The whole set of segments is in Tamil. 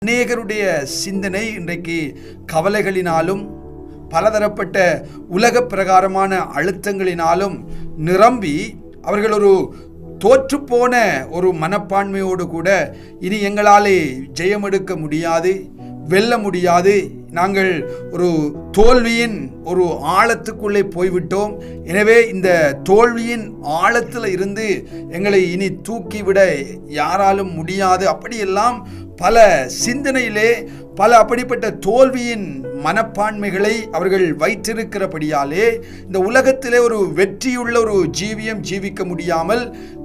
அநேகருடைய சிந்தனை இன்றைக்கு கவலைகளினாலும் பலதரப்பட்ட உலக பிரகாரமான அழுத்தங்களினாலும் நிரம்பி அவர்கள் ஒரு தோற்றுப்போன ஒரு மனப்பான்மையோடு கூட இனி எங்களாலே ஜெயம் எடுக்க முடியாது, வெல்ல முடியாது, நாங்கள் ஒரு தோல்வியின் ஒரு ஆழத்துக்குள்ளே போய்விட்டோம், எனவே இந்த தோல்வியின் ஆழத்தில் இருந்து எங்களை இனி தூக்கிவிட யாராலும் முடியாது, அப்படியெல்லாம் பல சிந்தனையிலே பல அப்படிப்பட்ட தோல்வியின் மனப்பான்மைகளை அவர்கள் வைத்திருக்கிறபடியாலே இந்த உலகத்திலே ஒரு வெற்றியுள்ள ஒரு ஜீவியம் ஜீவிக்க முடியாமல்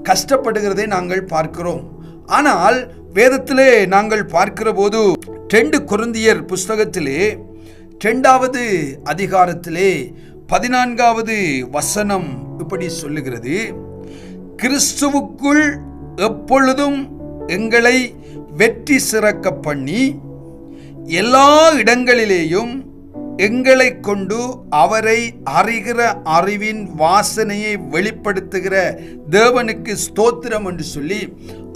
கஷ்டப்படுகிறதை நாங்கள் பார்க்கிறோம். ஆனால் வேதத்திலே நாங்கள் பார்க்கிற போது 2 கொரிந்தியர் புஸ்தகத்திலே 2வது அதிகாரத்திலே 14வது வசனம் இப்படி சொல்லுகிறது, கிறிஸ்துவுக்குள் எப்பொழுதும் எங்களை வெற்றி சிறக்க பண்ணி எல்லா இடங்களிலேயும் எங்களை கொண்டு அவரை அறிகிற அறிவின் வாசனையை வெளிப்படுத்துகிற தேவனுக்கு ஸ்தோத்திரம் என்று சொல்லி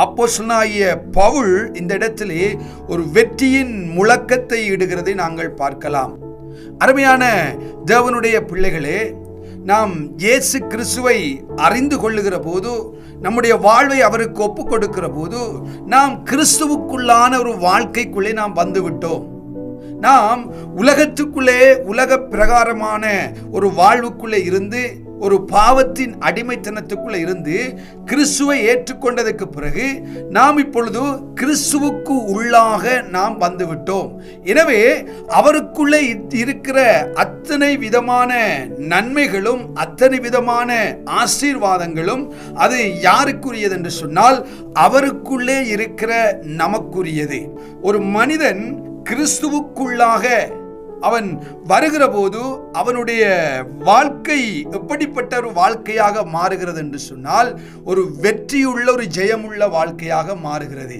அப்போஸ்தலனாகிய பவுல் இந்த இடத்திலே ஒரு வெற்றியின் முழக்கத்தை இடுகிறதை நாங்கள் பார்க்கலாம். அருமையான தேவனுடைய பிள்ளைகளே, நாம் இயேசு கிறிஸ்துவை அறிந்து கொள்ளுகிற போது, நம்முடைய வாழ்வை அவருக்கு ஒப்பு கொடுக்கிற போது நாம் கிறிஸ்துவுக்குள்ளான ஒரு வாழ்க்கைக்குள்ளே நாம் வந்துவிட்டோம். நாம் உலகத்துக்குள்ளே உலக பிரகாரமான ஒரு வாழ்வுக்குள்ளே இருந்து ஒரு பாவத்தின் அடிமைத்தனத்துக்குள்ளே இருந்து கிறிஸ்துவை ஏற்றுக்கொண்டதற்கு பிறகு நாம் இப்பொழுது கிறிஸ்துவுக்கு உள்ளாக நாம் வந்துவிட்டோம். எனவே அவருக்குள்ளே இருக்கிற அத்தனை விதமான நன்மைகளும் அத்தனை விதமான ஆசீர்வாதங்களும் அது யாருக்குரியது என்று சொன்னால் அவருக்குள்ளே இருக்கிற நமக்குரியது. ஒரு மனிதன் கிறிஸ்துவுக்குள்ளாக அவன் வருகிற போது அவனுடைய வாழ்க்கை எப்படிப்பட்ட ஒரு வாழ்க்கையாக மாறுகிறது என்று சொன்னால் ஒரு வெற்றியுள்ள ஒரு ஜெயமுள்ள வாழ்க்கையாக மாறுகிறது.